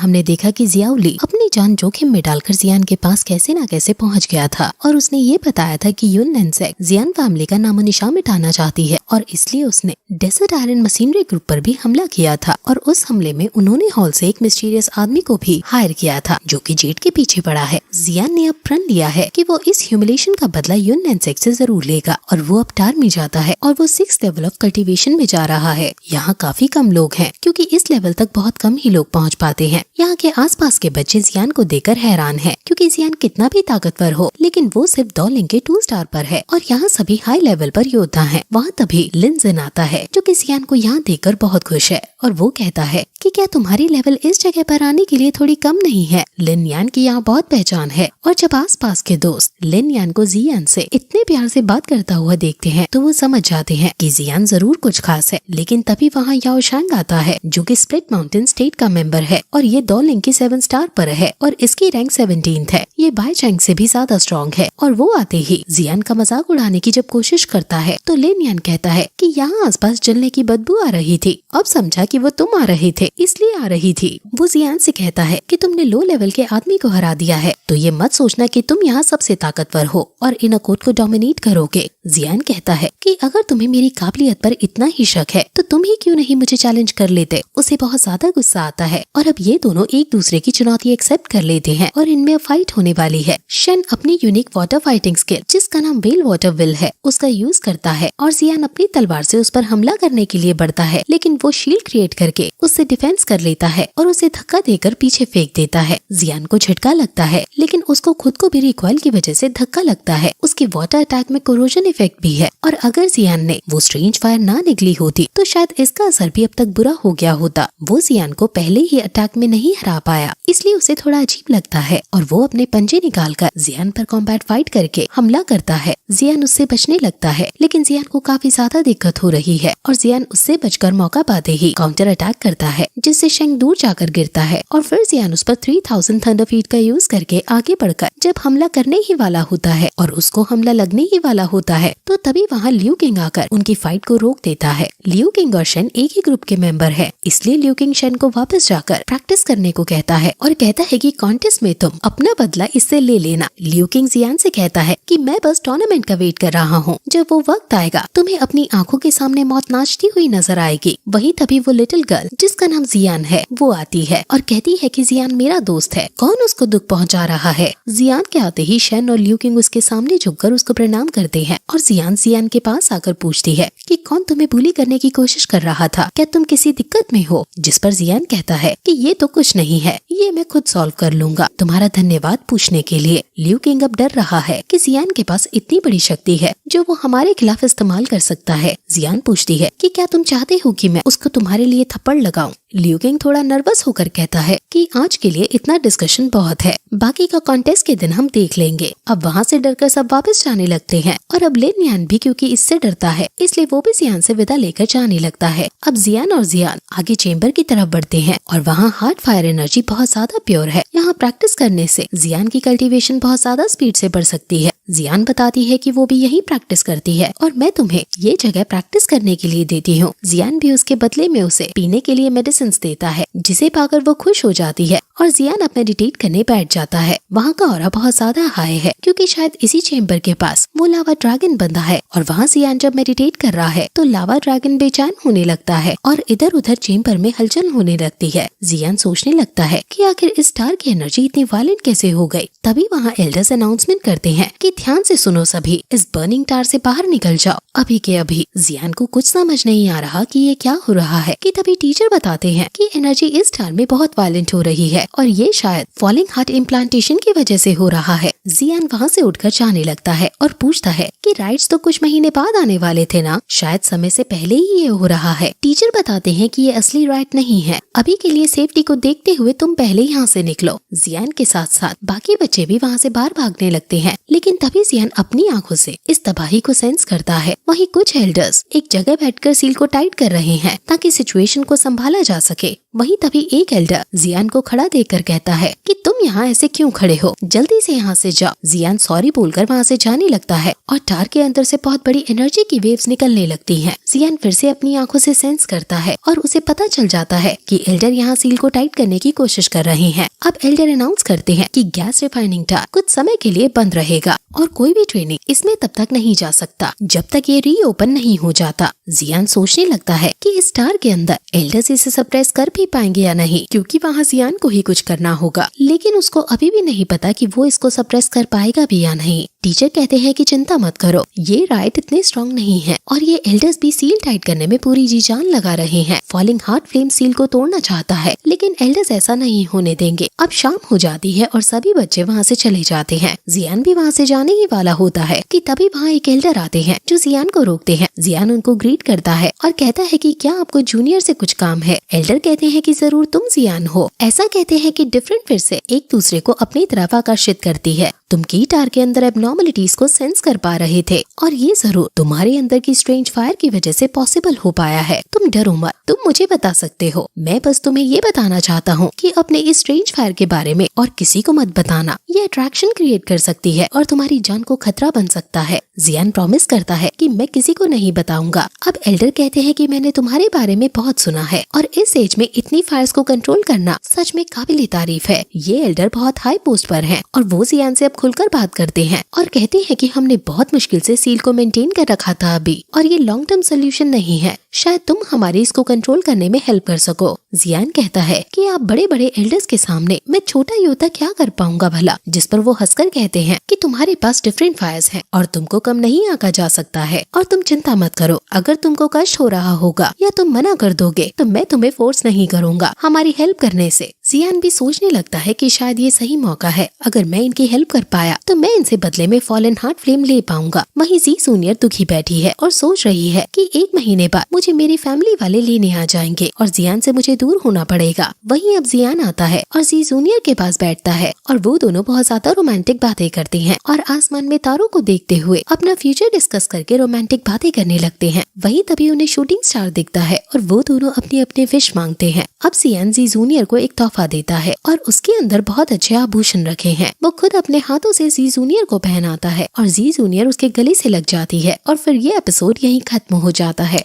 हमने देखा कि जियाउली अपनी जान जोखिम में डालकर जियान के पास कैसे न कैसे पहुंच गया था और उसने ये बताया था कि युन लेंसेक जियान फैमिली का नामो निशान मिटाना चाहती है और इसलिए उसने डेजर्ट आयरन मशीनरी ग्रुप पर भी हमला किया था और उस हमले में उन्होंने हॉल से एक मिस्टीरियस आदमी को भी हायर किया था जो कि जेड के पीछे पड़ा है। जियान ने अब प्रण लिया है कि वो इस ह्यूमिलेशन का बदला युन लेंसेक से जरूर लेगा और वो अब टार में जाता है और वो 6th लेवल ऑफ कल्टीवेशन में जा रहा है। यहाँ काफी कम लोग हैं क्योंकि इस लेवल तक बहुत कम ही लोग पहुँच पाते हैं। यहाँ के आसपास के बच्चे जियान को देखकर हैरान है क्योंकि जियान कितना भी ताकतवर हो लेकिन वो सिर्फ 2 लिंक के 2 स्टार पर है और यहाँ सभी हाई लेवल पर योद्धा हैं। वहाँ तभी लिन जिन आता है जो कि जियान को यहाँ देखकर बहुत खुश है और वो कहता है कि क्या तुम्हारी लेवल इस जगह पर आने के लिए थोड़ी कम नहीं है। लिन यान की यहाँ बहुत पहचान है और जब आसपास के दोस्त लिन यान को जियान से इतने प्यार से बात करता हुआ देखते हैं तो वो समझ जाते हैं कि जियान जरूर कुछ खास है। लेकिन तभी वहाँ याओ शांग आता है जो कि स्प्लिट माउंटेन स्टेट का मेंबर है और ये 2 लिंक की 7 स्टार पर है और इसकी रैंक 17th है। ये बाय चैंग से भी ज्यादा स्ट्रॉन्ग है और वो आते ही जियान का मजाक उड़ाने की जब कोशिश करता है तो लिन यान कहता है कि यहाँ आसपास जलने की बदबू आ रही थी। अब समझा कि वो तुम आ रहे थे इसलिए आ रही थी। वो जियान से कहता है कि तुमने लो लेवल के आदमी को हरा दिया है तो ये मत सोचना कि तुम यहाँ सबसे ताकतवर हो और इनकोट को डोमिनेट करोगे। जियान कहता है कि अगर तुम्हें मेरी काबिलियत पर इतना ही शक है तो तुम ही क्यों नहीं मुझे चैलेंज कर लेते। उसे बहुत ज्यादा गुस्सा आता है और अब ये दोनों एक दूसरे की चुनौती एक्सेप्ट कर लेते हैं और इनमें अब फाइट होने वाली है। शन अपनी यूनिक वाटर फाइटिंग स्किल जिसका नाम वेल वाटर विल है उसका यूज करता है और जियान अपनी तलवार से उस पर हमला करने के लिए बढ़ता है लेकिन वो शील्ड क्रिएट करके उससे डिफेंस कर लेता है और उसे धक्का देकर पीछे फेंक देता है। जियान को झटका लगता है लेकिन उसको खुद को भी रिकॉइल की वजह से धक्का लगता है। उसकी वाटर अटैक में कोरोजन इफेक्ट भी है और अगर जियान ने वो स्ट्रेंज फायर ना निकली होती तो शायद इसका असर भी अब तक बुरा हो गया होता। वो जियान को पहले ही अटैक में नहीं हरा पाया इसलिए उसे थोड़ा अजीब लगता है और वो अपने पंजे निकालकर जियान पर कॉम्बैट फाइट करके हमला करता है। जियान उससे बचने लगता है लेकिन जियान को काफी ज्यादा दिक्कत हो रही है और जियान उससे बचकर मौका पाते ही काउंटर अटैक करता है जिससे शेंग दूर जाकर गिरता है और फिर जियान उस पर 3000 थंडर फीट का यूज करके आगे बढ़कर जब हमला करने ही वाला होता है और उसको हमला लगने ही वाला होता है तो तभी वहाँ लियू किंग आकर उनकी फाइट को रोक देता है। लियू किंग और शेन एक ही ग्रुप के मेंबर है इसलिए लियू किंग शेन को वापस जाकर प्रैक्टिस करने को कहता है और कहता है कि कॉन्टेस्ट में तुम अपना बदला इससे ले लेना। लियू किंग जियान से कहता है कि मैं बस टूर्नामेंट का वेट कर रहा हूँ, जब वो वक्त आएगा तुम्हें अपनी आंखों के सामने मौत नाचती हुई नजर आएगी। वही तभी वो लिटिल गर्ल जिसका नाम जियान है वो आती है और कहती है कि जियान मेरा दोस्त है, कौन उसको दुख पहुंचा रहा है। जियान के आते ही शेन और लियू किंग उसके सामने झुककर उसको प्रणाम करते हैं और जियान के पास आकर पूछती है कि कौन तुम्हें बुली करने की कोशिश कर रहा था, क्या तुम किसी दिक्कत में हो। जिस पर जियान कहता है कि ये तो कुछ नहीं है, ये मैं खुद सॉल्व कर लूंगा, तुम्हारा धन्यवाद पूछने के लिए। लियू किंग अब डर रहा है कि जियान के पास इतनी बड़ी शक्ति है जो वो हमारे खिलाफ इस्तेमाल कर सकता है। जियान पूछती है कि क्या तुम चाहते हो कि मैं उसको तुम्हारे लिए थप्पड़ लगाऊं। लियू किंग थोड़ा नर्वस होकर कहता है कि आज के लिए इतना डिस्कशन बहुत है, बाकी का कॉन्टेस्ट के दिन हम देख लेंगे। अब वहाँ से डरकर सब वापस जाने लगते हैं और अब लिन यान भी क्योंकि इससे डरता है इसलिए वो भी जियान से विदा लेकर जाने लगता है। अब जियान और जियान आगे चेम्बर की तरफ बढ़ते हैं और वहाँ हार्ड फायर एनर्जी बहुत ज्यादा प्योर है। यहाँ प्रैक्टिस करने से जियान की कल्टीवेशन बहुत ज्यादा स्पीड से बढ़ सकती है। जियान बताती है कि वो भी यही प्रैक्टिस करती है और मैं तुम्हें ये जगह प्रैक्टिस करने के लिए देती हूँ। जियान भी उसके बदले में उसे पीने के लिए मेडिसिन देता है जिसे पाकर वो खुश हो जाती है और जियान अब मेडिटेट करने बैठ जाता है। वहाँ का ऑरा बहुत ज्यादा हाई है क्योंकि शायद इसी चेम्बर के पास वो लावा ड्रैगन बंधा है और वहाँ जियान जब मेडिटेट कर रहा है तो लावा ड्रैगन बेचैन होने लगता है और इधर उधर चेम्बर में हलचल होने लगती है। जियान सोचने लगता है कि आखिर इस स्टार की एनर्जी इतनी वायलेंट कैसे हो गई। तभी वहाँ एल्डर्स अनाउंसमेंट करते हैं कि ध्यान से सुनो सभी, इस बर्निंग टार से बाहर निकल जाओ अभी के अभी। जियान को कुछ समझ नहीं आ रहा कि ये क्या हो रहा है कि तभी टीचर बताते हैं कि एनर्जी इस टार में बहुत वायलेंट हो रही है और ये शायद फॉलिंग हार्ट इम्प्लांटेशन की वजह से हो रहा है। जियान वहाँ से उठकर जाने लगता है और पूछता है कि राइट्स तो कुछ महीने बाद आने वाले थे ना, शायद समय से पहले ही ये हो रहा है। टीचर बताते हैं कि ये असली राइट नहीं है, अभी के लिए सेफ्टी को देखते हुए तुम पहले यहाँ से निकलो। जियान के साथ साथ बाकी बच्चे भी वहाँ से बाहर भागने लगते हैं लेकिन तभी जियान अपनी आंखों से इस तबाही को सेंस करता है। वहीं कुछ एल्डर्स एक जगह बैठकर सील को टाइट कर रहे हैं ताकि सिचुएशन को संभाला जा सके। वहीं तभी एक एल्डर जियान को खड़ा देखकर कहता है कि तुम यहाँ ऐसे क्यों खड़े हो, जल्दी से यहाँ से जाओ। जियान सॉरी बोलकर वहाँ से जाने लगता है और टार के अंदर से बहुत बड़ी एनर्जी की वेव्स निकलने लगती हैं। जियान फिर से अपनी आंखों से सेंस करता है और उसे पता चल जाता है कि एल्डर यहाँ सील को टाइट करने की कोशिश कर रहे हैं। अब एल्डर अनाउंस करते हैं कि गैस रिफाइनिंग टार कुछ समय के लिए बंद रहेगा और कोई भी ट्रेनिंग इसमें तब तक नहीं जा सकता जब तक ये रीओपन नहीं हो जाता। जियान सोचने लगता है कि इस टार के अंदर एल्डर्स इसे सप्रेस कर भी पाएंगे या नहीं, क्योंकि वहाँ जियान को ही कुछ करना होगा। लेकिन उसको अभी भी नहीं पता कि वो इसको सप्रेस कर पाएगा भी या नहीं। टीचर कहते हैं कि चिंता मत करो, ये राइट इतने स्ट्रॉन्ग नहीं है और ये एल्डर्स भी सील टाइट करने में पूरी जी जान लगा रहे हैं। फॉलिंग हार्ट फ्लेम सील को तोड़ना चाहता है, लेकिन एल्डर्स ऐसा नहीं होने देंगे। अब शाम हो जाती है और सभी बच्चे वहाँ से चले जाते हैं। जियान भी वहाँ से जाने ही वाला होता है कि तभी वहाँ एक एल्डर आते हैं जो जियान को रोकते हैं। जियान उनको ग्रीट करता है और कहता है कि क्या आपको जूनियर से कुछ काम है। एल्डर कहते हैं कि जरूर तुम जियान हो। ऐसा कहते हैं कि डिफरेंट फिर से एक दूसरे को अपनी तरफ आकर्षित करती है। तुम की टार के अंदर एबनॉर्मलिटीज को सेंस कर पा रहे थे और ये जरूर तुम्हारे अंदर की स्ट्रेंज फायर की वजह से पॉसिबल हो पाया है। तुम डरो मत, तुम मुझे बता सकते हो। मैं बस तुम्हें ये बताना चाहता हूँ कि अपने इस स्ट्रेंज फायर के बारे में और किसी को मत बताना। ये अट्रैक्शन क्रिएट कर सकती है और तुम्हारी जान को खतरा बन सकता है। जियान प्रॉमिस करता है कि मैं किसी को नहीं बताऊंगा। अब एल्डर कहते हैं कि मैंने तुम्हारे बारे में बहुत सुना है और इस एज में इतनी फायर्स को कंट्रोल करना सच में काबिल तारीफ है। ये एल्डर बहुत हाई पोस्ट पर हैं और वो जियान से अब खुलकर बात करते हैं और कहते हैं कि हमने बहुत मुश्किल से सील को मेंटेन कर रखा था अभी, और ये लॉन्ग टर्म सोल्यूशन नहीं है। शायद तुम हमारे इसको कंट्रोल करने में हेल्प कर सको। जियान कहता है कि आप बड़े बड़े एल्डर्स के सामने मैं छोटा योद्धा क्या कर पाऊंगा भला, जिस पर वो हंसकर कहते हैं कि तुम्हारे पास डिफरेंट फायर्स हैं और तुमको कम नहीं आंका जा सकता है और तुम चिंता मत करो। अगर तुमको कष्ट हो रहा होगा या तुम मना कर दोगे तो मैं तुम्हें फोर्स नहीं करूंगा हमारी हेल्प करने से। जियान भी सोचने लगता है कि शायद ये सही मौका है। अगर मैं इनकी हेल्प कर पाया तो मैं इनसे बदले में फॉलन हार्ट फ्लेम ले पाऊंगा। वहीं जी जूनियर दुखी बैठी है और सोच रही है कि 1 महीने बाद मुझे मेरी फैमिली वाले लेने आ जाएंगे और जियान से मुझे दूर होना पड़ेगा। वहीं अब जियान आता है और जी जूनियर के पास बैठता है और वो दोनों बहुत ज्यादा रोमांटिक बातें करते हैं और आसमान में तारों को देखते हुए अपना फ्यूचर डिस्कस करके रोमांटिक बातें करने लगते हैं। वहीं तभी उन्हें शूटिंग स्टार दिखता है और वो दोनों अपने अपने विश मांगते हैं। अब जियान जी जूनियर को एक तोहफा देता है और उसके अंदर बहुत अच्छे आभूषण रखे हैं। वो खुद अपने हाथों से जी जूनियर को पहनाता है और जी जूनियर उसके गले से लग जाती है और फिर ये एपिसोड यहीं खत्म हो जाता है।